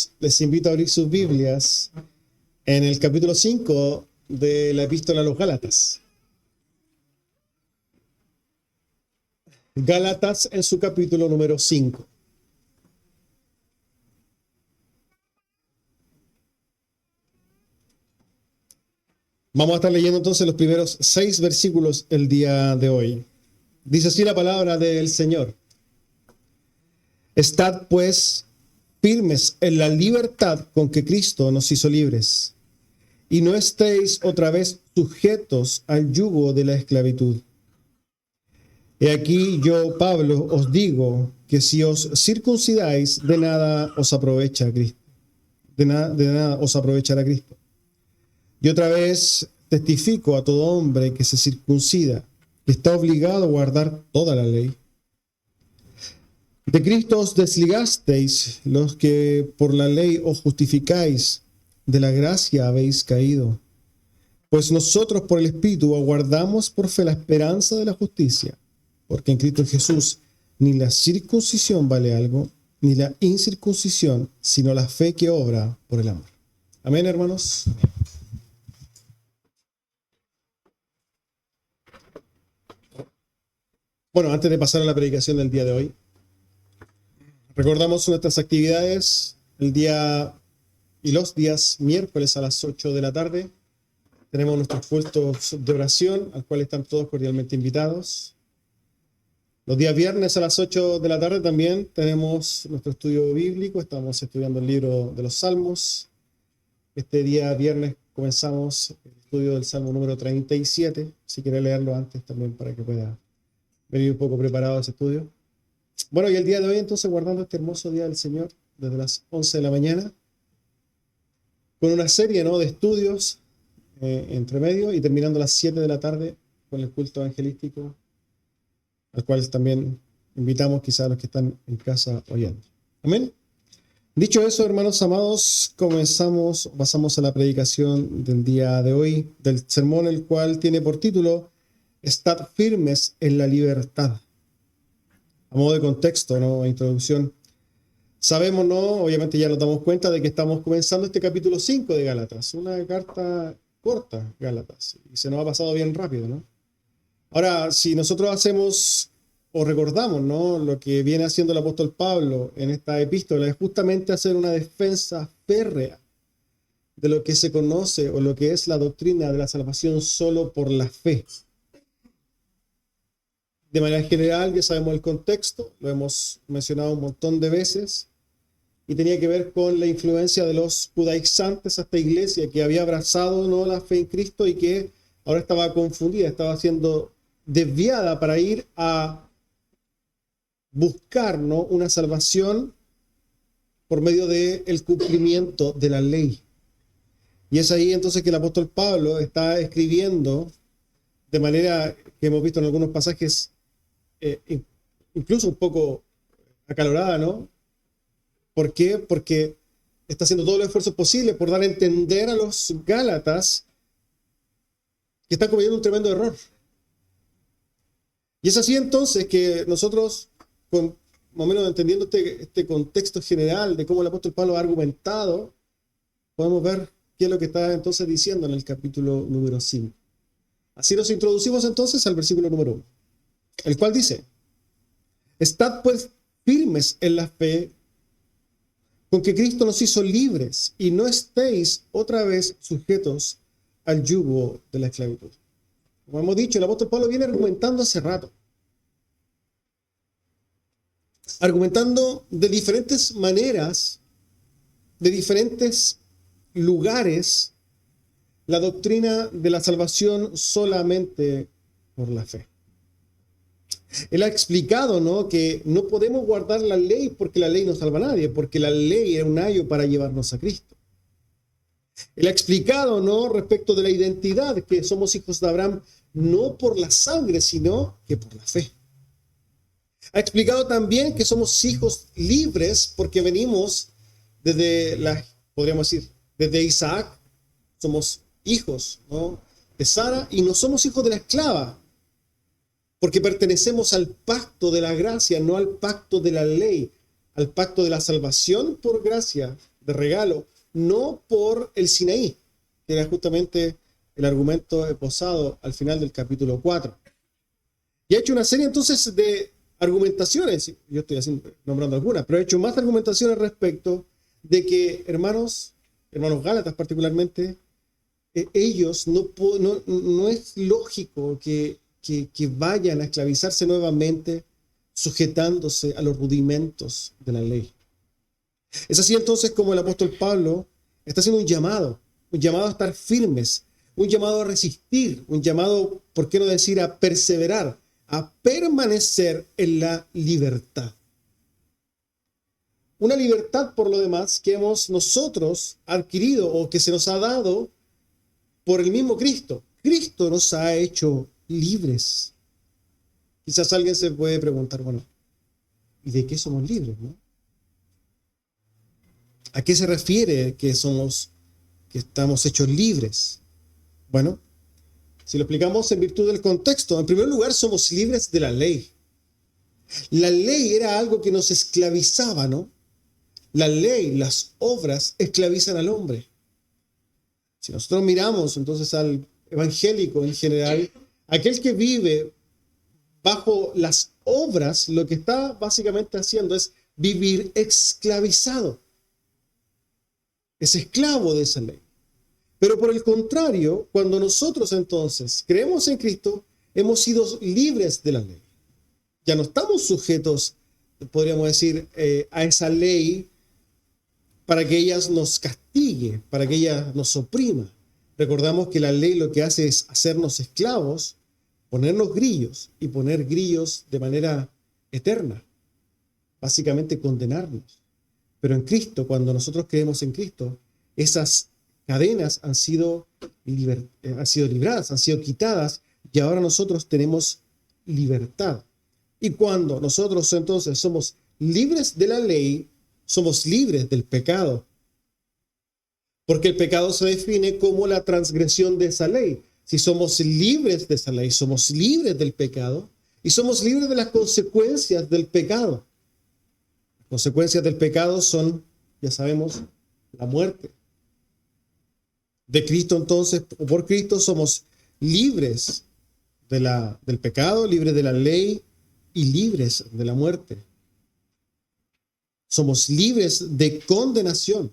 hermanos, les invito a abrir sus Biblias en el capítulo 5 de la Epístola a los Gálatas. Gálatas en su capítulo número 5. Vamos a estar leyendo entonces los primeros 6 versículos el día de hoy. Dice así la palabra del Señor. Estad pues firmes en la libertad con que Cristo nos hizo libres, y no estéis otra vez sujetos al yugo de la esclavitud. He aquí yo, Pablo, os digo que si os circuncidáis, de nada os aprovecha Cristo. De nada os aprovechará Cristo. Y otra vez testifico a todo hombre que se circuncida, que está obligado a guardar toda la ley. De Cristo os desligasteis, los que por la ley os justificáis, de la gracia habéis caído. Pues nosotros por el Espíritu aguardamos por fe la esperanza de la justicia, porque en Cristo Jesús ni la circuncisión vale algo, ni la incircuncisión, sino la fe que obra por el amor. Amén, hermanos. Bueno, antes de pasar a la predicación del día de hoy, recordamos nuestras actividades el día y los días miércoles a las 8 de la tarde. Tenemos nuestros cultos de oración, al cual están todos cordialmente invitados. Los días viernes a las 8 de la tarde también tenemos nuestro estudio bíblico. Estamos estudiando el libro de los Salmos. Este día viernes comenzamos el estudio del Salmo número 37. Si quiere leerlo antes también para que pueda venir un poco preparado a ese estudio. Bueno, y el día de hoy entonces guardando este hermoso día del Señor desde las 11 de la mañana con una serie de estudios entre medio y terminando a las 7 de la tarde con el culto evangelístico, al cual también invitamos quizás a los que están en casa oyendo. Amén. Dicho eso, hermanos amados, pasamos a la predicación del día de hoy, del sermón el cual tiene por título Estad firmes en la libertad. A modo de contexto, introducción. Sabemos, obviamente ya nos damos cuenta de que estamos comenzando este capítulo 5 de Gálatas, una carta corta, Gálatas, y se nos ha pasado bien rápido, ¿no? Ahora, si nosotros hacemos o recordamos, lo que viene haciendo el apóstol Pablo en esta epístola es justamente hacer una defensa férrea de lo que se conoce o lo que es la doctrina de la salvación solo por la fe. De manera general, ya sabemos el contexto, lo hemos mencionado un montón de veces, y tenía que ver con la influencia de los judaizantes a esta iglesia que había abrazado la fe en Cristo y que ahora estaba confundida, estaba siendo desviada para ir a buscar una salvación por medio del cumplimiento de la ley. Y es ahí entonces que el apóstol Pablo está escribiendo de manera que hemos visto en algunos pasajes incluso un poco acalorada, ¿no? ¿Por qué? Porque está haciendo todo el esfuerzo posible por dar a entender a los gálatas que están cometiendo un tremendo error. Y es así entonces que nosotros, más o menos entendiendo este contexto general de cómo el apóstol Pablo ha argumentado, podemos ver qué es lo que está entonces diciendo en el capítulo número 5. Así nos introducimos entonces al versículo número 1. El cual dice, estad pues firmes en la fe con que Cristo nos hizo libres y no estéis otra vez sujetos al yugo de la esclavitud. Como hemos dicho, el apóstol Pablo viene argumentando hace rato. Argumentando de diferentes maneras, de diferentes lugares, la doctrina de la salvación solamente por la fe. Él ha explicado, que no podemos guardar la ley porque la ley no salva a nadie, porque la ley era un ayo para llevarnos a Cristo. Él ha explicado, respecto de la identidad, que somos hijos de Abraham no por la sangre, sino que por la fe. Ha explicado también que somos hijos libres porque venimos podríamos decir, desde Isaac, somos hijos, de Sara, y no somos hijos de la esclava, porque pertenecemos al pacto de la gracia, no al pacto de la ley, al pacto de la salvación por gracia de regalo, no por el Sinaí, que era justamente el argumento esbozado al final del capítulo 4. Y ha hecho una serie entonces de argumentaciones, yo estoy nombrando algunas, pero ha hecho más argumentaciones respecto de que hermanos Gálatas particularmente, ellos no es lógico que vayan a esclavizarse nuevamente sujetándose a los rudimentos de la ley. Es así entonces como el apóstol Pablo está haciendo un llamado a estar firmes, un llamado a resistir, un llamado, ¿por qué no decir, a perseverar, a permanecer en la libertad? Una libertad, por lo demás, que hemos nosotros adquirido o que se nos ha dado por el mismo Cristo. Cristo nos ha hecho libres. Quizás alguien se puede preguntar, bueno, ¿y de qué somos libres, no? ¿A qué se refiere que estamos hechos libres? Bueno, si lo explicamos en virtud del contexto, en primer lugar somos libres de la ley. La ley era algo que nos esclavizaba, ¿no? La ley, las obras esclavizan al hombre. Si nosotros miramos entonces al evangélico en general, aquel que vive bajo las obras, lo que está básicamente haciendo es vivir esclavizado. Es esclavo de esa ley. Pero por el contrario, cuando nosotros entonces creemos en Cristo, hemos sido libres de la ley. Ya no estamos sujetos, podríamos decir, a esa ley para que ella nos castigue, para que ella nos oprima. Recordamos que la ley lo que hace es hacernos esclavos, ponernos grillos y poner grillos de manera eterna. Básicamente condenarnos. Pero en Cristo, cuando nosotros creemos en Cristo, esas cadenas han sido libradas, han sido quitadas y ahora nosotros tenemos libertad. Y cuando nosotros entonces somos libres de la ley, somos libres del pecado. Porque el pecado se define como la transgresión de esa ley. Si somos libres de esa ley, somos libres del pecado y somos libres de las consecuencias del pecado. Las consecuencias del pecado son, ya sabemos, la muerte. De Cristo entonces, o por Cristo, somos libres del pecado, libres de la ley y libres de la muerte. Somos libres de condenación.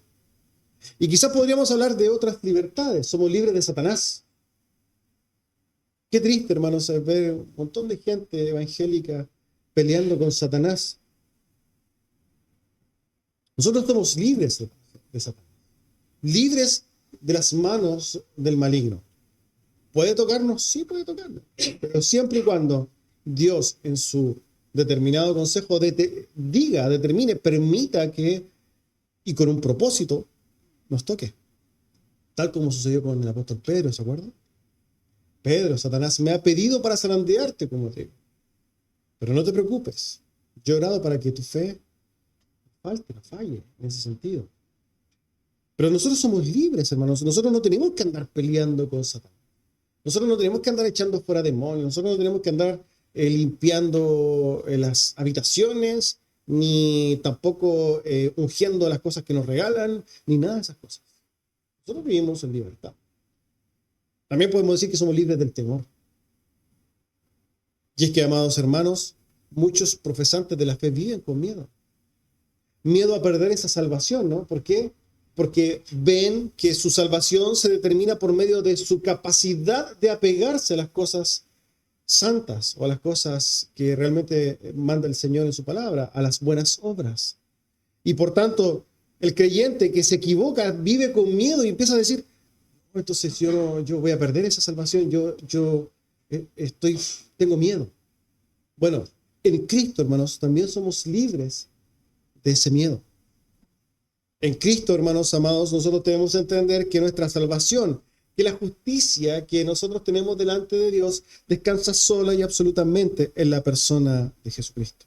Y quizás podríamos hablar de otras libertades. Somos libres de Satanás. Qué triste, hermanos, ver un montón de gente evangélica peleando con Satanás. Nosotros somos libres de Satanás. Libres de las manos del maligno. ¿Puede tocarnos? Sí, puede tocarnos. Pero siempre y cuando Dios en su determinado consejo determine, permita que, y con un propósito, nos toque. Tal como sucedió con el apóstol Pedro, ¿se acuerdan? Pedro, Satanás me ha pedido para zarandearte, como te digo. Pero no te preocupes. Yo he orado para que tu fe no falle en ese sentido. Pero nosotros somos libres, hermanos. Nosotros no tenemos que andar peleando con Satanás. Nosotros no tenemos que andar echando fuera demonios. Nosotros no tenemos que andar limpiando las habitaciones, ni tampoco ungiendo las cosas que nos regalan, ni nada de esas cosas. Nosotros vivimos en libertad. También podemos decir que somos libres del temor. Y es que, amados hermanos, muchos profesantes de la fe viven con miedo. Miedo a perder esa salvación, ¿no? ¿Por qué? Porque ven que su salvación se determina por medio de su capacidad de apegarse a las cosas santas o a las cosas que realmente manda el Señor en su palabra, a las buenas obras. Y por tanto, el creyente que se equivoca vive con miedo y empieza a decir, entonces yo voy a perder esa salvación, tengo miedo. Bueno, en Cristo, hermanos, también somos libres de ese miedo. En Cristo, hermanos amados, nosotros debemos entender que nuestra salvación, que la justicia que nosotros tenemos delante de Dios, descansa sola y absolutamente en la persona de Jesucristo.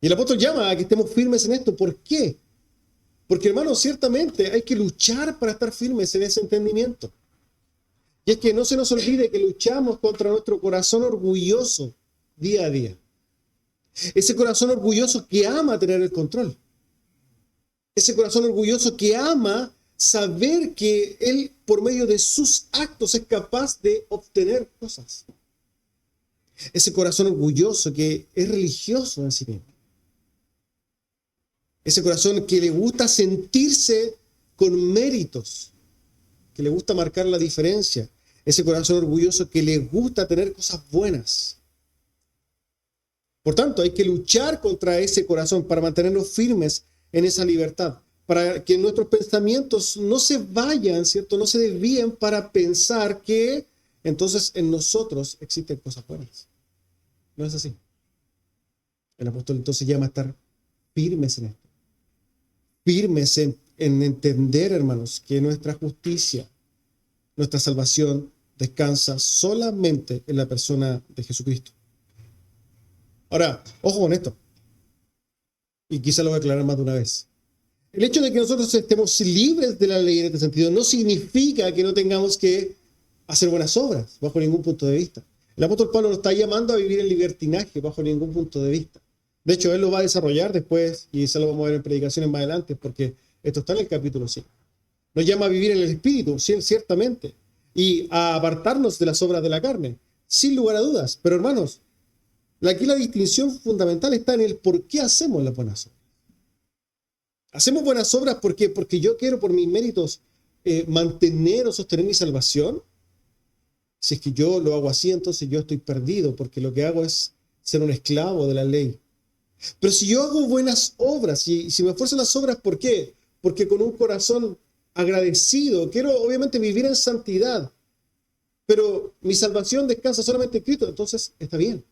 Y el apóstol llama a que estemos firmes en esto. ¿Por qué? Porque, hermanos, ciertamente hay que luchar para estar firmes en ese entendimiento. Y es que no se nos olvide que luchamos contra nuestro corazón orgulloso día a día. Ese corazón orgulloso que ama tener el control. Ese corazón orgulloso que ama saber que él, por medio de sus actos, es capaz de obtener cosas. Ese corazón orgulloso que es religioso en sí mismo. Ese corazón que le gusta sentirse con méritos, que le gusta marcar la diferencia. Ese corazón orgulloso que le gusta tener cosas buenas. Por tanto, hay que luchar contra ese corazón para mantenernos firmes en esa libertad, para que nuestros pensamientos no se vayan, ¿cierto? No se desvíen para pensar que entonces en nosotros existen cosas buenas. No es así. El apóstol entonces llama a estar firmes en esto. Firmes en entender, hermanos, que nuestra justicia, nuestra salvación descansa solamente en la persona de Jesucristo. Ahora, ojo con esto. Y quizá lo voy a aclarar más de una vez. El hecho de que nosotros estemos libres de la ley en este sentido no significa que no tengamos que hacer buenas obras bajo ningún punto de vista. El apóstol Pablo nos está llamando a vivir en libertinaje bajo ningún punto de vista. De hecho, él lo va a desarrollar después y se lo vamos a ver en predicaciones más adelante porque esto está en el capítulo 5. Nos llama a vivir en el Espíritu, ciertamente, y a apartarnos de las obras de la carne, sin lugar a dudas. Pero hermanos, aquí la distinción fundamental está en el por qué hacemos las buenas obras. ¿Hacemos buenas obras porque yo quiero por mis méritos mantener o sostener mi salvación? Si es que yo lo hago así, entonces yo estoy perdido porque lo que hago es ser un esclavo de la ley. Pero si yo hago buenas obras y si me esfuerzo en las obras, ¿por qué? Porque con un corazón agradecido quiero obviamente vivir en santidad, pero mi salvación descansa solamente en Cristo, entonces está bien.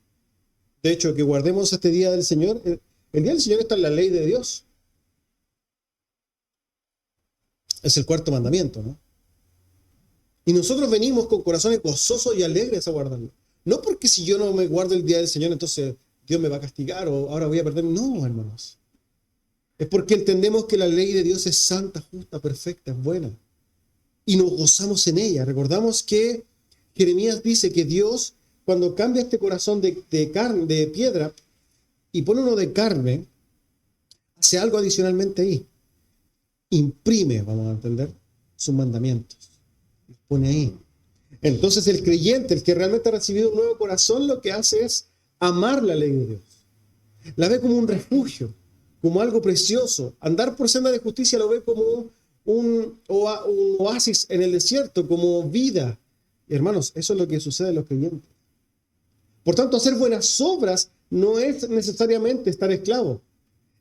De hecho, que guardemos este día del Señor. El día del Señor está en la ley de Dios. Es el cuarto mandamiento, ¿no? Y nosotros venimos con corazones gozosos y alegres a guardarlo. No porque si yo no me guardo el día del Señor, entonces Dios me va a castigar o ahora voy a perder. No, hermanos. Es porque entendemos que la ley de Dios es santa, justa, perfecta, es buena. Y nos gozamos en ella. Recordamos que Jeremías dice que Dios, cuando cambia este corazón de carne, de piedra, y pone uno de carne, hace algo adicionalmente ahí. Imprime, vamos a entender, sus mandamientos. Los pone ahí. Entonces el creyente, el que realmente ha recibido un nuevo corazón, lo que hace es amar la ley de Dios. La ve como un refugio, como algo precioso. Andar por senda de justicia lo ve como un oasis en el desierto, como vida. Y hermanos, eso es lo que sucede en los creyentes. Por tanto, hacer buenas obras no es necesariamente estar esclavo.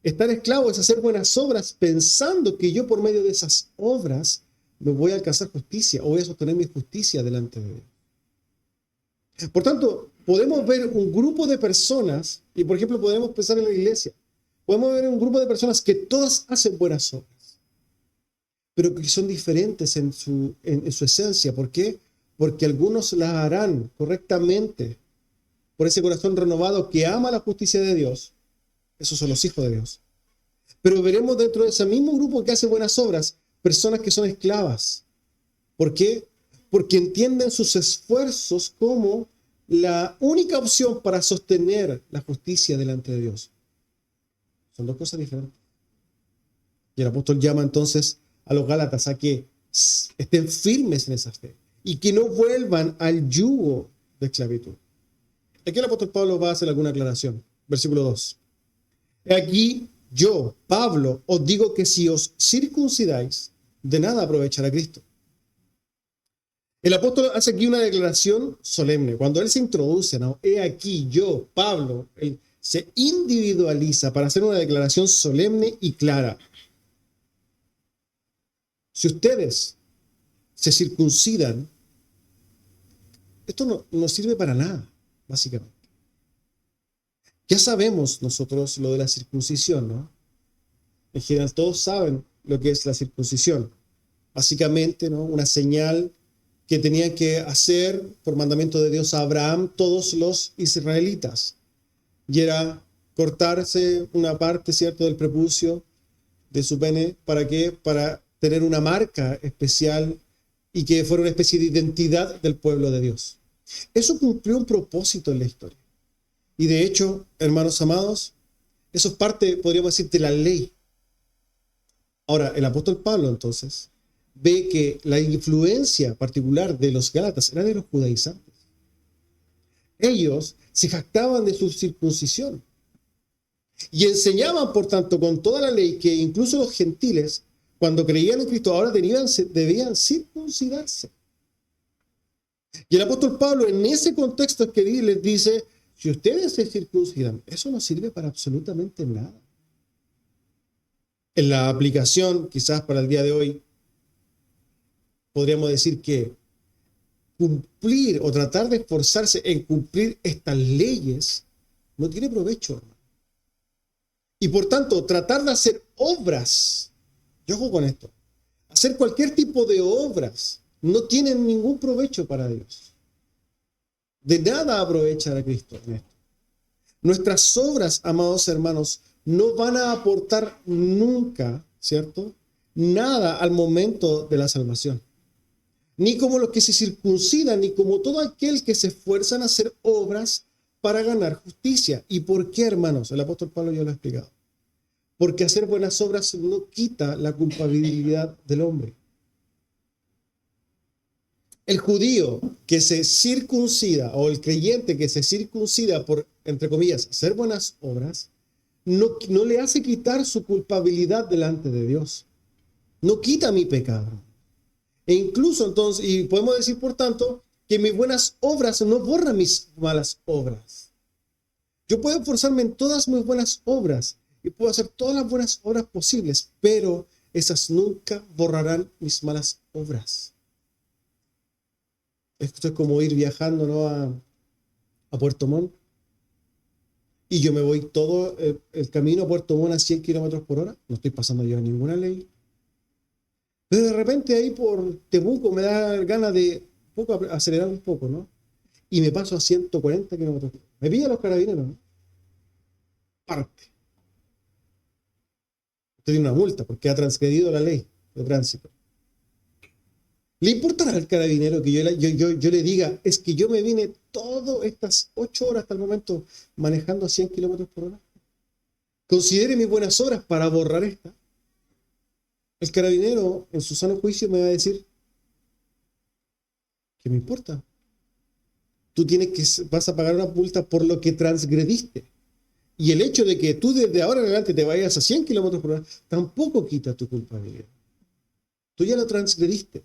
Estar esclavo es hacer buenas obras pensando que yo por medio de esas obras me voy a alcanzar justicia o voy a sostener mi justicia delante de Dios. Por tanto, podemos ver un grupo de personas, y por ejemplo podemos pensar en la iglesia, podemos ver un grupo de personas que todas hacen buenas obras, pero que son diferentes en su esencia. ¿Por qué? Porque algunos las harán correctamente por ese corazón renovado que ama la justicia de Dios. Esos son los hijos de Dios. Pero veremos dentro de ese mismo grupo que hace buenas obras, personas que son esclavas. ¿Por qué? Porque entienden sus esfuerzos como la única opción para sostener la justicia delante de Dios. Son dos cosas diferentes. Y el apóstol llama entonces a los Gálatas a que estén firmes en esa fe y que no vuelvan al yugo de esclavitud. Aquí el apóstol Pablo va a hacer alguna aclaración. Versículo 2. Aquí yo, Pablo, os digo que si os circuncidáis, de nada aprovechará Cristo. El apóstol hace aquí una declaración solemne. Cuando él se introduce, ¿no? He aquí yo, Pablo, él se individualiza para hacer una declaración solemne y clara. Si ustedes se circuncidan, esto no sirve para nada, básicamente. Ya sabemos nosotros lo de la circuncisión, ¿no? En general todos saben lo que es la circuncisión. Básicamente, ¿no? Una señal que tenían que hacer por mandamiento de Dios a Abraham todos los israelitas. Y era cortarse una parte, ¿cierto?, del prepucio de su pene. ¿Para qué? Para tener una marca especial y que fuera una especie de identidad del pueblo de Dios. Eso cumplió un propósito en la historia. Y de hecho, hermanos amados, eso es parte, podríamos decir, de la ley. Ahora, el apóstol Pablo entonces ve que la influencia particular de los gálatas era de los judaizantes. Ellos se jactaban de su circuncisión y enseñaban, por tanto, con toda la ley que incluso los gentiles, cuando creían en Cristo, ahora debían circuncidarse. Y el apóstol Pablo en ese contexto es que les dice, si ustedes se circuncidan, eso no sirve para absolutamente nada. En la aplicación, quizás para el día de hoy, podríamos decir que cumplir o tratar de esforzarse en cumplir estas leyes no tiene provecho, hermano. Y por tanto, tratar de hacer obras, yo ojo con esto, hacer cualquier tipo de obras no tienen ningún provecho para Dios. De nada aprovechar a Cristo en esto. Nuestras obras, amados hermanos, no van a aportar nunca, ¿cierto? Nada al momento de la salvación. Ni como los que se circuncidan, ni como todo aquel que se esfuerzan a hacer obras para ganar justicia. ¿Y por qué, hermanos? El apóstol Pablo ya lo ha explicado. Porque hacer buenas obras no quita la culpabilidad del hombre. El judío que se circuncida o el creyente que se circuncida por, entre comillas, hacer buenas obras, no le hace quitar su culpabilidad delante de Dios. No quita mi pecado. E incluso entonces, y podemos decir por tanto, que mis buenas obras no borran mis malas obras. Yo puedo esforzarme en todas mis buenas obras y puedo hacer todas las buenas obras posibles, pero esas nunca borrarán mis malas obras. Esto es como ir viajando, ¿no?, a Puerto Montt, y yo me voy todo el camino a Puerto Montt a 100 kilómetros por hora. No estoy pasando yo ninguna ley. Pero de repente ahí por Temuco me da ganas de acelerar un poco, ¿no? Y me paso a 140 kilómetros. Me pillan los carabineros, ¿no? Parte. Usted tiene una multa porque ha transgredido la ley de tránsito. ¿Le importará al carabinero que yo le diga, es que yo me vine todas estas 8 horas hasta el momento manejando a 100 kilómetros por hora? Considere mis buenas obras para borrar esta. El carabinero, en su sano juicio, me va a decir, ¿qué me importa? Tú vas a pagar una multa por lo que transgrediste. Y el hecho de que tú desde ahora en adelante te vayas a 100 kilómetros por hora tampoco quita tu culpabilidad. Tú ya lo transgrediste.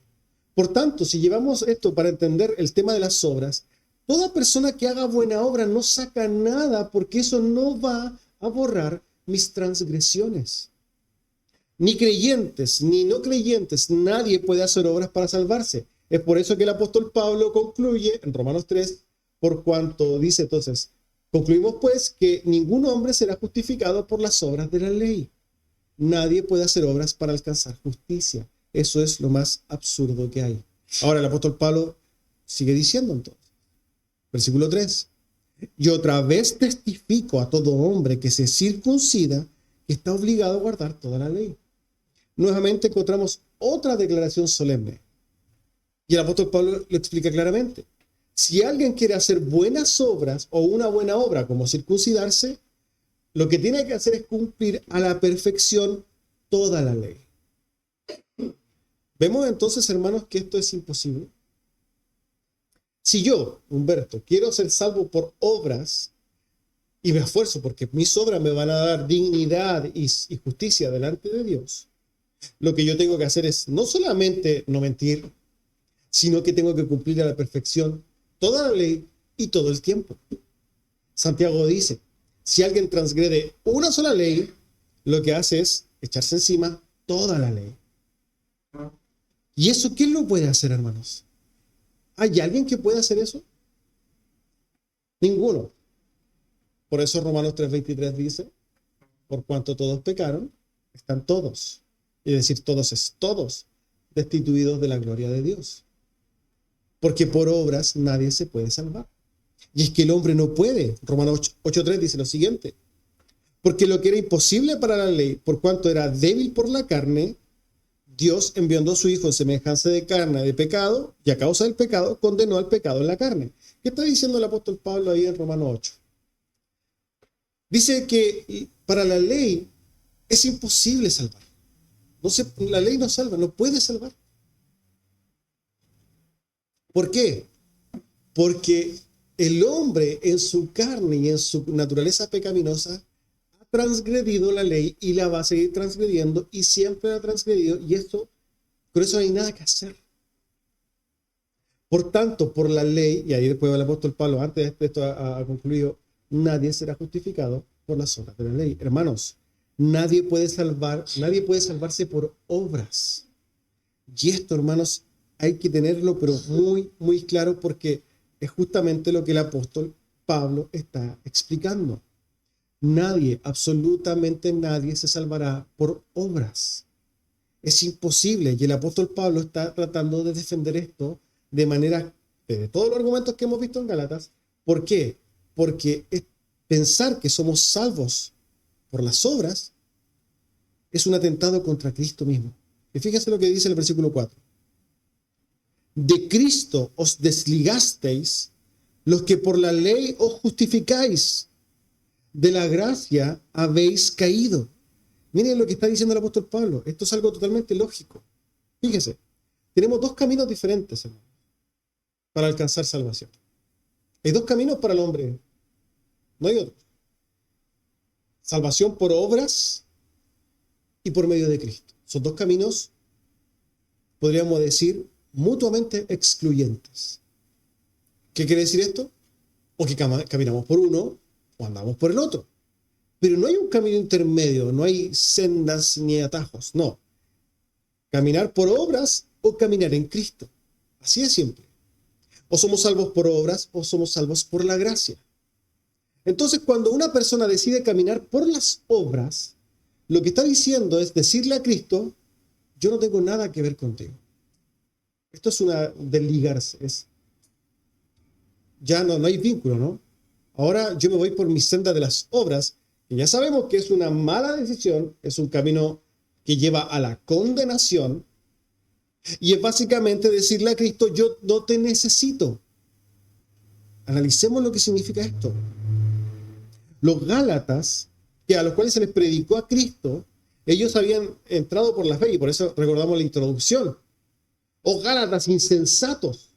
Por tanto, si llevamos esto para entender el tema de las obras, toda persona que haga buena obra no saca nada porque eso no va a borrar mis transgresiones. Ni creyentes, ni no creyentes, nadie puede hacer obras para salvarse. Es por eso que el apóstol Pablo concluye en Romanos 3, por cuanto dice entonces, concluimos pues que ningún hombre será justificado por las obras de la ley. Nadie puede hacer obras para alcanzar justicia. Eso es lo más absurdo que hay. Ahora el apóstol Pablo sigue diciendo entonces, versículo 3, y otra vez testifico a todo hombre que se circuncida que está obligado a guardar toda la ley. Nuevamente encontramos otra declaración solemne. Y el apóstol Pablo lo explica claramente. Si alguien quiere hacer buenas obras o una buena obra como circuncidarse, lo que tiene que hacer es cumplir a la perfección toda la ley. Vemos entonces, hermanos, que esto es imposible. Si yo, Humberto, quiero ser salvo por obras y me esfuerzo porque mis obras me van a dar dignidad y justicia delante de Dios, lo que yo tengo que hacer es no solamente no mentir, sino que tengo que cumplir a la perfección toda la ley y todo el tiempo. Santiago dice, si alguien transgrede una sola ley, lo que hace es echarse encima toda la ley. ¿Y eso quién lo puede hacer, hermanos? ¿Hay alguien que pueda hacer eso? Ninguno. Por eso Romanos 3:23 dice, por cuanto todos pecaron, están todos, es decir, todos destituidos de la gloria de Dios. Porque por obras nadie se puede salvar. Y es que el hombre no puede. Romanos 8:3 dice lo siguiente, porque lo que era imposible para la ley, por cuanto era débil por la carne, Dios, enviando a su Hijo en semejanza de carne de pecado, y a causa del pecado, condenó al pecado en la carne. ¿Qué está diciendo el apóstol Pablo ahí en Romanos 8? Dice que para la ley es imposible salvar. La ley no salva, no puede salvar. ¿Por qué? Porque el hombre en su carne y en su naturaleza pecaminosa ha transgredido la ley y la va a seguir transgrediendo y siempre la ha transgredido y con eso no hay nada que hacer. Por tanto, por la ley, y ahí después el apóstol Pablo, antes de esto ha concluido, nadie será justificado por las obras de la ley. Hermanos, nadie puede salvarse por obras. Y esto, hermanos, hay que tenerlo, pero muy, muy claro, porque es justamente lo que el apóstol Pablo está explicando. Nadie, absolutamente nadie se salvará por obras. Es imposible. Y el apóstol Pablo está tratando de defender esto de manera, de todos los argumentos que hemos visto en Gálatas. ¿Por qué? Porque pensar que somos salvos por las obras es un atentado contra Cristo mismo. Y fíjense lo que dice el versículo 4. De Cristo os desligasteis los que por la ley os justificáis. De la gracia habéis caído. Miren lo que está diciendo el apóstol Pablo. Esto es algo totalmente lógico. Fíjense, tenemos dos caminos diferentes, hermano, para alcanzar salvación. Hay dos caminos para el hombre. No hay otro. Salvación por obras y por medio de Cristo. Son dos caminos, podríamos decir, mutuamente excluyentes. ¿Qué quiere decir esto? O que caminamos por uno o andamos por el otro. Pero no hay un camino intermedio, no hay sendas ni atajos, no. Caminar por obras o caminar en Cristo. Así es siempre. O somos salvos por obras o somos salvos por la gracia. Entonces, cuando una persona decide caminar por las obras, lo que está diciendo es decirle a Cristo, yo no tengo nada que ver contigo. Esto es una desligarse, ya no hay vínculo, ¿no? Ahora yo me voy por mi senda de las obras, que ya sabemos que es una mala decisión, es un camino que lleva a la condenación, y es básicamente decirle a Cristo, yo no te necesito. Analicemos lo que significa esto. Los Gálatas, a los cuales se les predicó a Cristo, ellos habían entrado por la fe, y por eso recordamos la introducción. Oh Gálatas insensatos,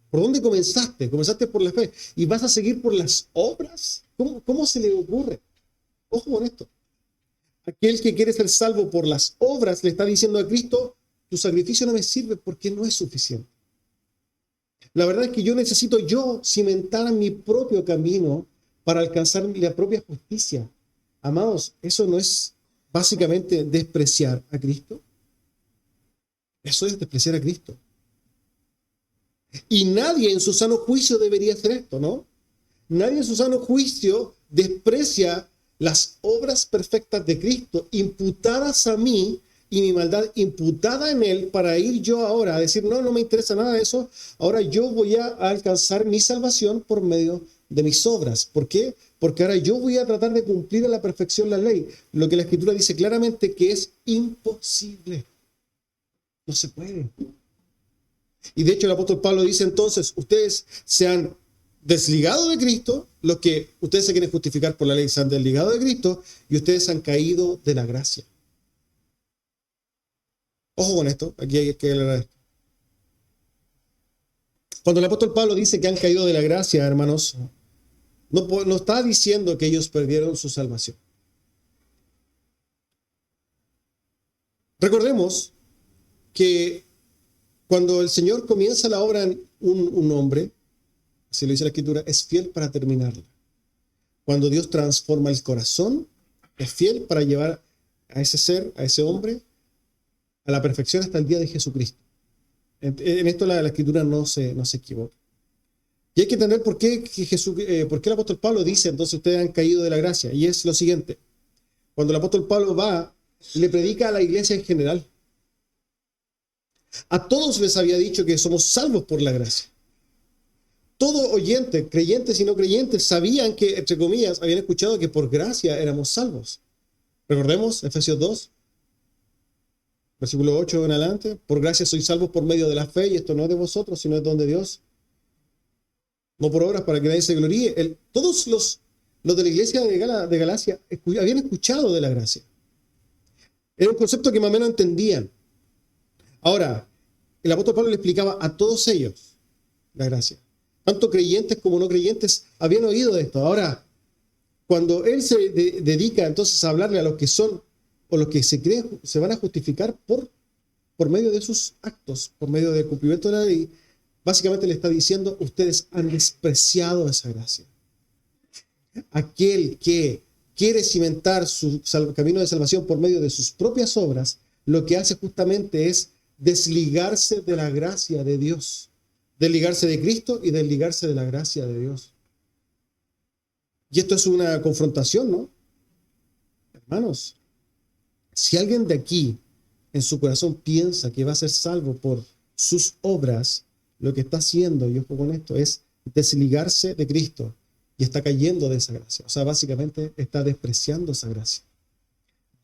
¿por dónde comenzaste? Comenzaste por la fe. ¿Y vas a seguir por las obras? ¿Cómo se le ocurre? Ojo con esto. Aquel que quiere ser salvo por las obras le está diciendo a Cristo, tu sacrificio no me sirve porque no es suficiente. La verdad es que yo necesito cimentar mi propio camino para alcanzar la propia justicia. Amados, ¿eso no es básicamente despreciar a Cristo? Eso es despreciar a Cristo. Y nadie en su sano juicio debería hacer esto, ¿no? Nadie en su sano juicio desprecia las obras perfectas de Cristo imputadas a mí y mi maldad imputada en él para ir yo ahora a decir, no me interesa nada de eso, ahora yo voy a alcanzar mi salvación por medio de mis obras. ¿Por qué? Porque ahora yo voy a tratar de cumplir a la perfección la ley, lo que la Escritura dice claramente que es imposible. No se puede. Y de hecho el apóstol Pablo dice entonces, ustedes se han desligado de Cristo, los que ustedes se quieren justificar por la ley se han desligado de Cristo y ustedes han caído de la gracia. Ojo con esto, aquí hay que aclarar esto. Cuando el apóstol Pablo dice que han caído de la gracia, hermanos, no está diciendo que ellos perdieron su salvación. Recordemos que cuando el Señor comienza la obra en un hombre, así lo dice la Escritura, es fiel para terminarla. Cuando Dios transforma el corazón, es fiel para llevar a ese ser, a ese hombre, a la perfección hasta el día de Jesucristo. En esto la Escritura no se equivoca. Y hay que entender por qué el apóstol Pablo dice, entonces ustedes han caído de la gracia. Y es lo siguiente. Cuando el apóstol Pablo le predica a la iglesia en general. A todos les había dicho que somos salvos por la gracia. Todo oyente, creyentes y no creyentes, sabían que, entre comillas, habían escuchado que por gracia éramos salvos. Recordemos, Efesios 2, versículo 8 en adelante. Por gracia sois salvos por medio de la fe, y esto no es de vosotros, sino es don de Dios. No por obras para que nadie se gloríe. Todos los de la iglesia de Galacia habían escuchado de la gracia. Era un concepto que más o menos entendían. Ahora, el apóstol Pablo le explicaba a todos ellos la gracia. Tanto creyentes como no creyentes habían oído de esto. Ahora, cuando él se dedica entonces a hablarle a los que son o los que se creen, se van a justificar por medio de sus actos, por medio del cumplimiento de la ley, básicamente le está diciendo, ustedes han despreciado esa gracia. Aquel que quiere cimentar su camino de salvación por medio de sus propias obras, lo que hace justamente es desligarse de la gracia de Dios, desligarse de Cristo y desligarse de la gracia de Dios. Y esto es una confrontación, ¿no? Hermanos, si alguien de aquí en su corazón piensa que va a ser salvo por sus obras, lo que está haciendo, y ojo con esto, es desligarse de Cristo y está cayendo de esa gracia. O sea, básicamente está despreciando esa gracia.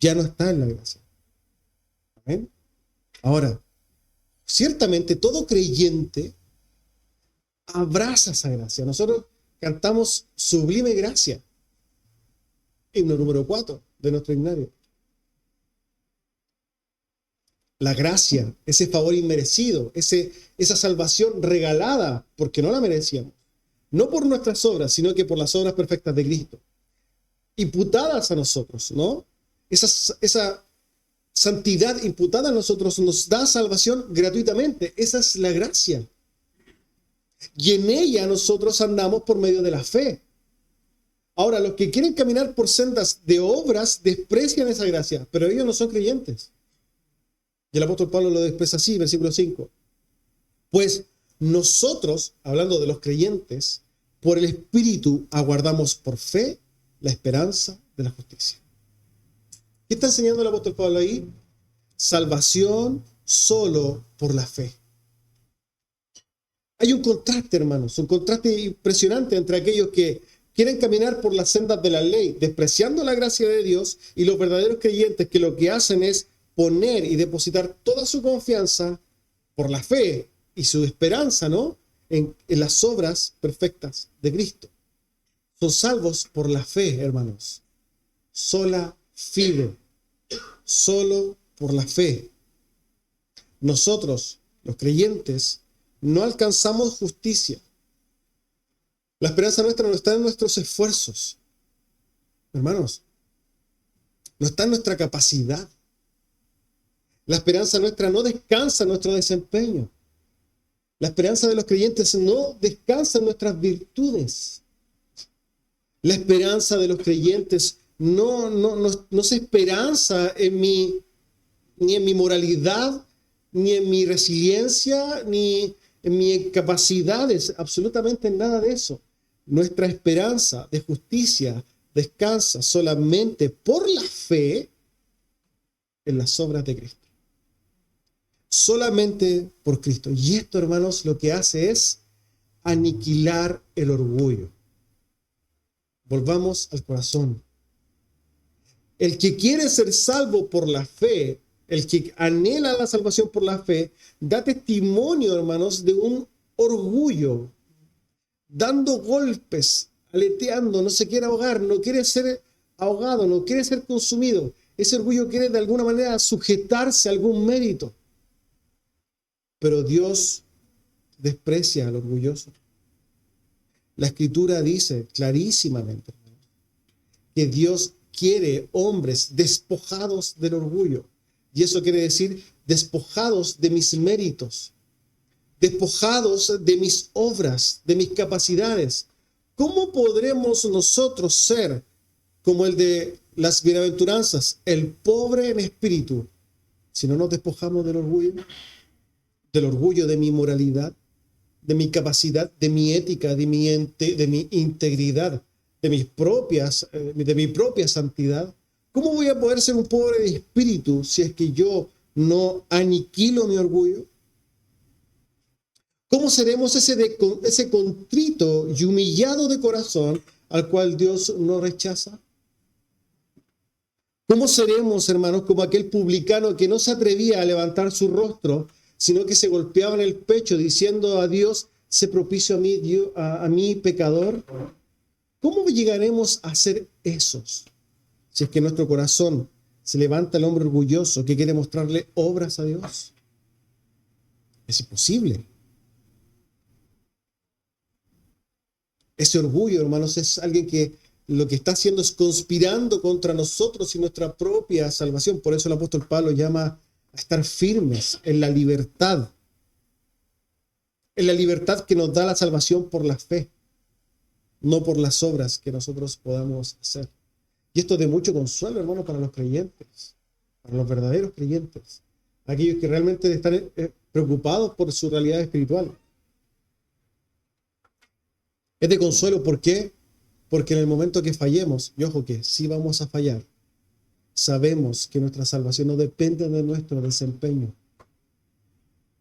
Ya no está en la gracia. ¿Amén? Ahora, ciertamente todo creyente abraza esa gracia. Nosotros cantamos Sublime Gracia, himno número 4 de nuestro himnario. La gracia, ese favor inmerecido, esa salvación regalada, porque no la merecíamos. No por nuestras obras, sino que por las obras perfectas de Cristo. Imputadas a nosotros, ¿no? Esa santidad imputada a nosotros nos da salvación gratuitamente. Esa es la gracia. Y en ella nosotros andamos por medio de la fe. Ahora, los que quieren caminar por sendas de obras desprecian esa gracia, pero ellos no son creyentes. Y el apóstol Pablo lo expresa así, versículo 5. Pues nosotros, hablando de los creyentes, por el Espíritu aguardamos por fe la esperanza de la justicia. ¿Qué está enseñando el apóstol Pablo ahí? Salvación solo por la fe. Hay un contraste, hermanos, un contraste impresionante entre aquellos que quieren caminar por las sendas de la ley, despreciando la gracia de Dios, y los verdaderos creyentes que lo que hacen es poner y depositar toda su confianza por la fe y su esperanza, ¿no? En las obras perfectas de Cristo. Son salvos por la fe, hermanos. Sola fide. Solo por la fe. Nosotros, los creyentes, no alcanzamos justicia. La esperanza nuestra no está en nuestros esfuerzos. Hermanos, no está en nuestra capacidad. La esperanza nuestra no descansa en nuestro desempeño. La esperanza de los creyentes no descansa en nuestras virtudes. La esperanza de los creyentes no se esperanza ni en mi moralidad, ni en mi resiliencia, ni en mis capacidades, absolutamente nada de eso. Nuestra esperanza de justicia descansa solamente por la fe en las obras de Cristo. Solamente por Cristo. Y esto, hermanos, lo que hace es aniquilar el orgullo. Volvamos al corazón. El que quiere ser salvo por la fe, el que anhela la salvación por la fe, da testimonio, hermanos, de un orgullo, dando golpes, aleteando, no se quiere ahogar, no quiere ser ahogado, no quiere ser consumido. Ese orgullo quiere de alguna manera sujetarse a algún mérito. Pero Dios desprecia al orgulloso. La Escritura dice clarísimamente que Dios quiere hombres despojados del orgullo. Y eso quiere decir despojados de mis méritos, despojados de mis obras, de mis capacidades. ¿Cómo podremos nosotros ser como el de las bienaventuranzas, el pobre en espíritu, si no nos despojamos del orgullo? Del orgullo de mi moralidad, de mi capacidad, de mi ética, de mi integridad, de mi propia santidad. ¿Cómo voy a poder ser un pobre de espíritu si es que yo no aniquilo mi orgullo? ¿Cómo seremos ese contrito y humillado de corazón al cual Dios no rechaza? ¿Cómo seremos, hermanos, como aquel publicano que no se atrevía a levantar su rostro, sino que se golpeaba en el pecho diciendo a Dios, sé propicio a mí, Dios, a mí pecador? ¿Cómo llegaremos a ser esos si es que nuestro corazón Se levanta el hombre orgulloso que quiere mostrarle obras a Dios. Es imposible. Ese orgullo, hermanos, es alguien que lo que está haciendo es conspirando contra nosotros y nuestra propia salvación. Por eso el apóstol Pablo llama a estar firmes en la libertad. En la libertad que nos da la salvación por la fe, no por las obras que nosotros podamos hacer. Y esto es de mucho consuelo, hermano, para los creyentes, para los verdaderos creyentes, aquellos que realmente están preocupados por su realidad espiritual. Es de consuelo, ¿por qué? Porque en el momento que fallemos, y ojo que sí vamos a fallar, sabemos que nuestra salvación no depende de nuestro desempeño,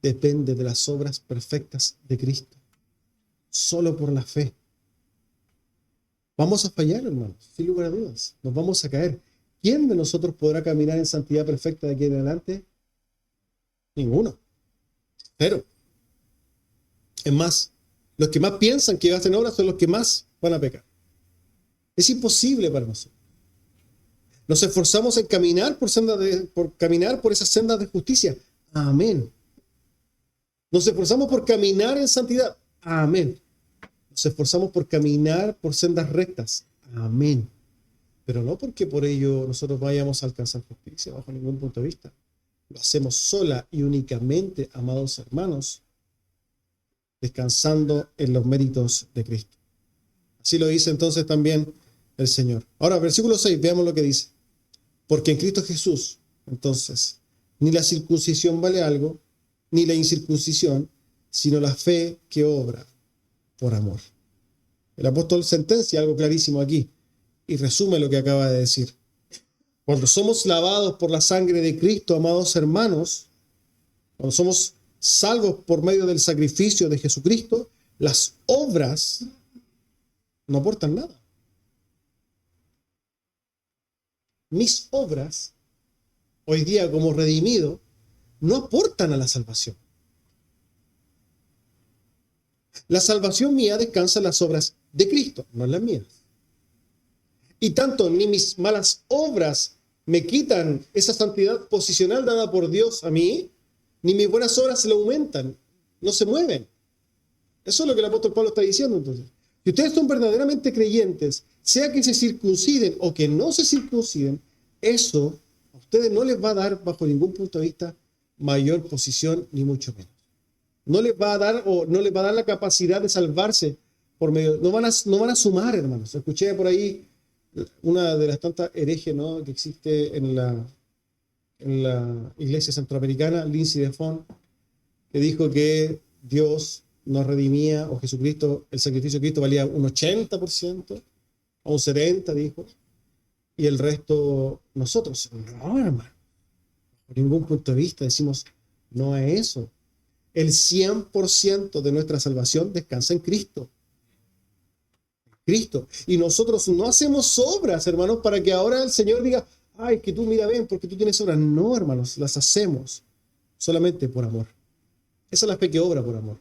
depende de las obras perfectas de Cristo, solo por la fe. Vamos a fallar, hermanos, sin lugar a dudas, nos vamos a caer. ¿Quién de nosotros podrá caminar en santidad perfecta de aquí en adelante? Ninguno. Cero. Es más, los que más piensan que hacen obras son los que más van a pecar. Es imposible para nosotros. Nos esforzamos en caminar caminar por esas sendas de justicia. Amén. Nos esforzamos por caminar en santidad. Amén. Nos esforzamos por caminar por sendas rectas. Amén. Pero no porque por ello nosotros vayamos a alcanzar justicia bajo ningún punto de vista. Lo hacemos sola y únicamente, amados hermanos, descansando en los méritos de Cristo. Así lo dice entonces también el Señor. Ahora, versículo 6, veamos lo que dice. Porque en Cristo Jesús, entonces, ni la circuncisión vale algo, ni la incircuncisión, sino la fe que obra por amor. El apóstol sentencia algo clarísimo aquí y resume lo que acaba de decir. Cuando somos lavados por la sangre de Cristo, amados hermanos, cuando somos salvos por medio del sacrificio de Jesucristo, las obras no aportan nada. Mis obras, hoy día como redimido, no aportan a la salvación. La salvación mía descansa en las obras de Cristo, no en las mías. Y tanto ni mis malas obras me quitan esa santidad posicional dada por Dios a mí, ni mis buenas obras se le aumentan, no se mueven. Eso es lo que el apóstol Pablo está diciendo entonces. Si ustedes son verdaderamente creyentes, sea que se circunciden o que no se circunciden, eso a ustedes no les va a dar bajo ningún punto de vista mayor posición, ni mucho menos. No les va a dar la capacidad de salvarse por medio, no van a sumar, hermanos. Escuché por ahí una de las tantas herejes, ¿no?, que existe en la iglesia centroamericana, Lindsey DeFon, que dijo que Dios nos redimía, o Jesucristo, el sacrificio de Cristo valía un 80%, o un 70%, dijo, y el resto nosotros. No, hermano, por ningún punto de vista decimos no a eso. El 100% de nuestra salvación descansa en Cristo. Cristo. Y nosotros no hacemos obras, hermanos, para que ahora el Señor diga, ay, que tú mira bien porque tú tienes obras. No, hermanos, las hacemos solamente por amor. Esa es la fe que obra por amor.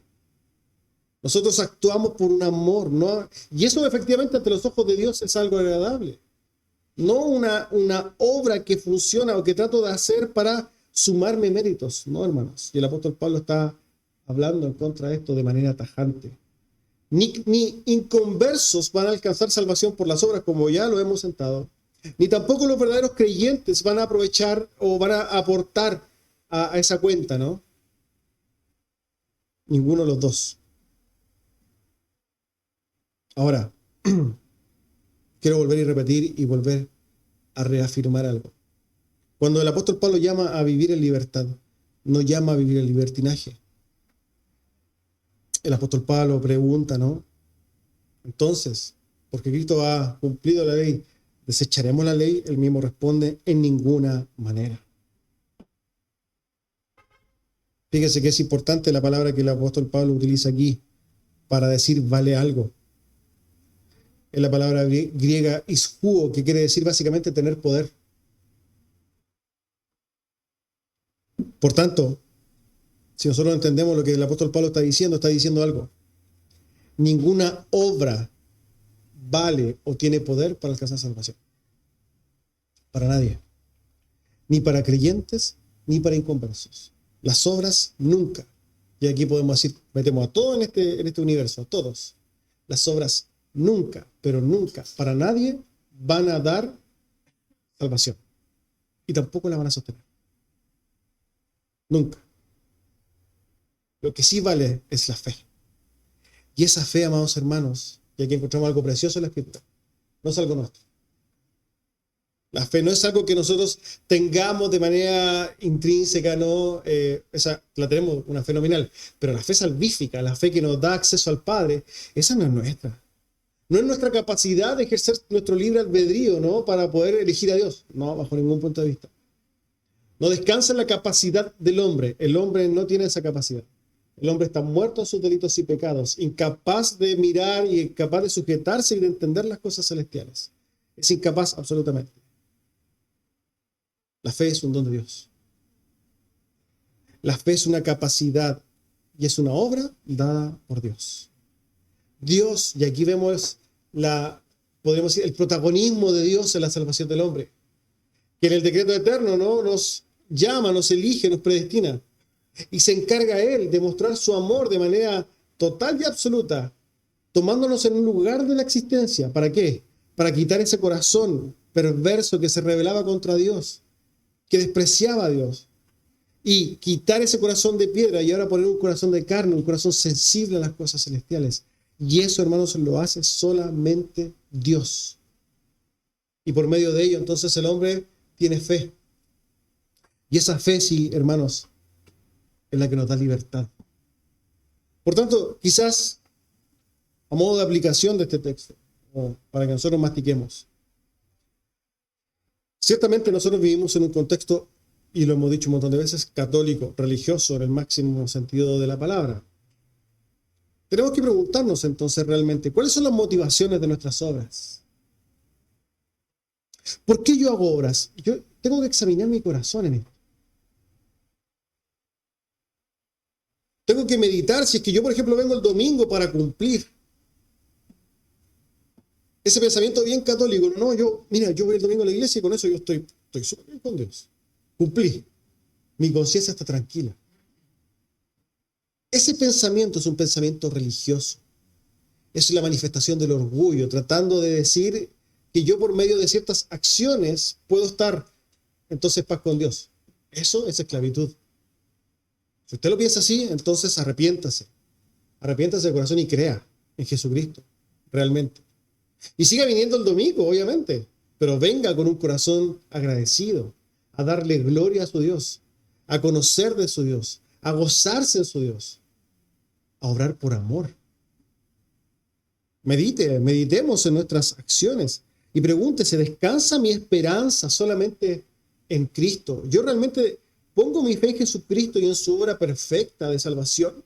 Nosotros actuamos por un amor, ¿no? Y eso efectivamente ante los ojos de Dios es algo agradable. No una obra que funciona o que trato de hacer para sumarme méritos. No, hermanos. Y el apóstol Pablo está hablando en contra de esto de manera tajante. Ni inconversos van a alcanzar salvación por las obras, como ya lo hemos sentado, ni tampoco los verdaderos creyentes van a aprovechar o van a aportar a esa cuenta, ¿no? Ninguno de los dos. Ahora, quiero volver y repetir y volver a reafirmar algo. Cuando el apóstol Pablo llama a vivir en libertad, no llama a vivir en libertinaje. El apóstol Pablo pregunta, ¿no? Entonces, porque Cristo ha cumplido la ley, ¿desecharemos la ley? Él mismo responde, en ninguna manera. Fíjese que es importante la palabra que el apóstol Pablo utiliza aquí para decir vale algo. Es la palabra griega iskuo, que quiere decir básicamente tener poder. Por tanto, si nosotros entendemos lo que el apóstol Pablo está diciendo algo. Ninguna obra vale o tiene poder para alcanzar salvación. Para nadie. ni para creyentes, ni para inconversos. Las obras nunca. Y aquí podemos decir, metemos a todos en este universo, a todos. Las obras nunca, pero nunca, para nadie van a dar salvación. Y tampoco la van a sostener. Nunca. Lo que sí vale es la fe. Y esa fe, amados hermanos, y aquí encontramos algo precioso en la Escritura, no es algo nuestro. La fe no es algo que nosotros tengamos de manera intrínseca, no, esa la tenemos, una fe nominal, pero la fe salvífica, la fe que nos da acceso al Padre, esa no es nuestra. No es nuestra capacidad de ejercer nuestro libre albedrío, ¿no? Para poder elegir a Dios, no, bajo ningún punto de vista. No descansa en la capacidad del hombre. El hombre no tiene esa capacidad. El hombre está muerto en sus delitos y pecados, incapaz de mirar y incapaz de sujetarse y de entender las cosas celestiales. Es incapaz absolutamente. La fe es un don de Dios. La fe es una capacidad y es una obra dada por Dios. Dios, y aquí vemos podríamos decir, el protagonismo de Dios en la salvación del hombre, que en el decreto eterno, ¿no? Nos llama, nos elige, nos predestina, y se encarga Él de mostrar su amor de manera total y absoluta, tomándonos en un lugar de la existencia. ¿Para qué? Para quitar ese corazón perverso que se rebelaba contra Dios, que despreciaba a Dios, y quitar ese corazón de piedra y ahora poner un corazón de carne, un corazón sensible a las cosas celestiales. Y eso, hermanos, lo hace solamente Dios. Y por medio de ello, entonces, el hombre tiene fe. Y esa fe, sí, hermanos, es la que nos da libertad. Por tanto, quizás, a modo de aplicación de este texto, o para que nosotros mastiquemos, ciertamente nosotros vivimos en un contexto, y lo hemos dicho un montón de veces, católico, religioso, en el máximo sentido de la palabra. Tenemos que preguntarnos entonces realmente, ¿cuáles son las motivaciones de nuestras obras? ¿Por qué yo hago obras? Yo tengo que examinar mi corazón en esto. Tengo que meditar si es que yo, por ejemplo, vengo el domingo para cumplir. Ese pensamiento bien católico, no, yo voy el domingo a la iglesia y con eso yo estoy súper bien con Dios. Cumplí. Mi conciencia está tranquila. Ese pensamiento es un pensamiento religioso. Es la manifestación del orgullo, tratando de decir que yo por medio de ciertas acciones puedo estar entonces paz con Dios. Eso es esclavitud. Si usted lo piensa así, entonces arrepiéntase. Arrepiéntase de corazón y crea en Jesucristo, realmente. Y siga viniendo el domingo, obviamente, pero venga con un corazón agradecido, a darle gloria a su Dios, a conocer de su Dios, a gozarse en su Dios, a obrar por amor. Meditemos en nuestras acciones y pregúntese, ¿descansa mi esperanza solamente en Cristo? ¿Yo realmente pongo mi fe en Jesucristo y en su obra perfecta de salvación?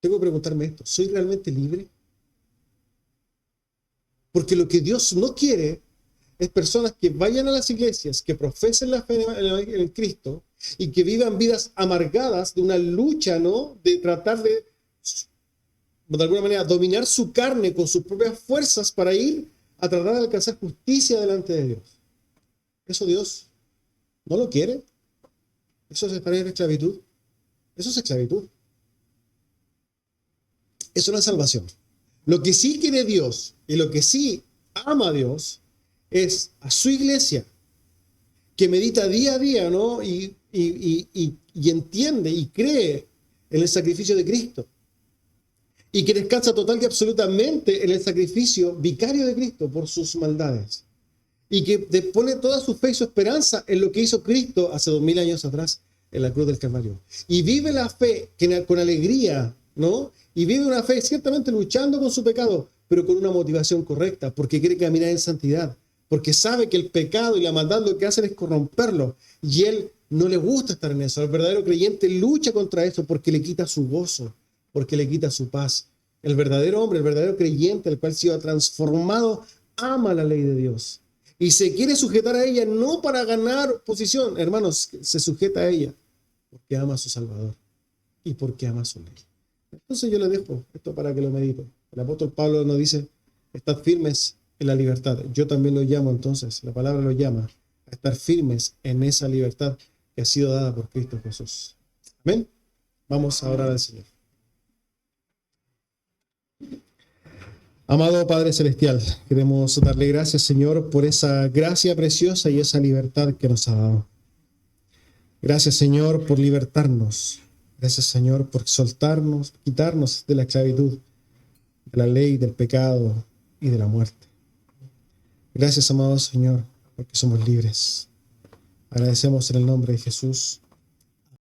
Tengo que preguntarme esto, ¿soy realmente libre? Porque lo que Dios no quiere es personas que vayan a las iglesias, que profesen la fe en Cristo y que vivan vidas amargadas de una lucha, ¿no? De tratar de alguna manera, dominar su carne con sus propias fuerzas para ir a tratar de alcanzar justicia delante de Dios. Eso Dios no lo quiere. Eso es estar en esclavitud. Eso es esclavitud. Eso no es salvación. Lo que sí quiere Dios y lo que sí ama a Dios es a su iglesia, que medita día a día, ¿no? Y entiende y cree en el sacrificio de Cristo. Y que descansa total y absolutamente en el sacrificio vicario de Cristo por sus maldades. Y que pone toda su fe y su esperanza en lo que hizo Cristo hace 2000 años atrás en la cruz del Calvario. Y vive la fe con alegría, ¿no? Y vive una fe ciertamente luchando con su pecado, pero con una motivación correcta, porque quiere caminar en santidad, porque sabe que el pecado y la maldad lo que hacen es corromperlo, y él no le gusta estar en eso. El verdadero creyente lucha contra eso porque le quita su gozo, porque le quita su paz. El verdadero hombre, el verdadero creyente, el cual se ha transformado, ama la ley de Dios y se quiere sujetar a ella no para ganar posición, hermanos, se sujeta a ella porque ama a su Salvador y porque ama su ley. Entonces yo le dejo esto para que lo medite. El apóstol Pablo nos dice, estad firmes en la libertad. Yo también lo llamo entonces, la palabra lo llama a estar firmes en esa libertad que ha sido dada por Cristo Jesús. Amén. Vamos a orar al Señor. Amado Padre Celestial, queremos darle gracias, Señor, por esa gracia preciosa y esa libertad que nos ha dado. Gracias, Señor, por libertarnos. Gracias, Señor, por soltarnos, quitarnos de la esclavitud, de la ley, del pecado y de la muerte. Gracias, amado Señor, porque somos libres. Agradecemos en el nombre de Jesús.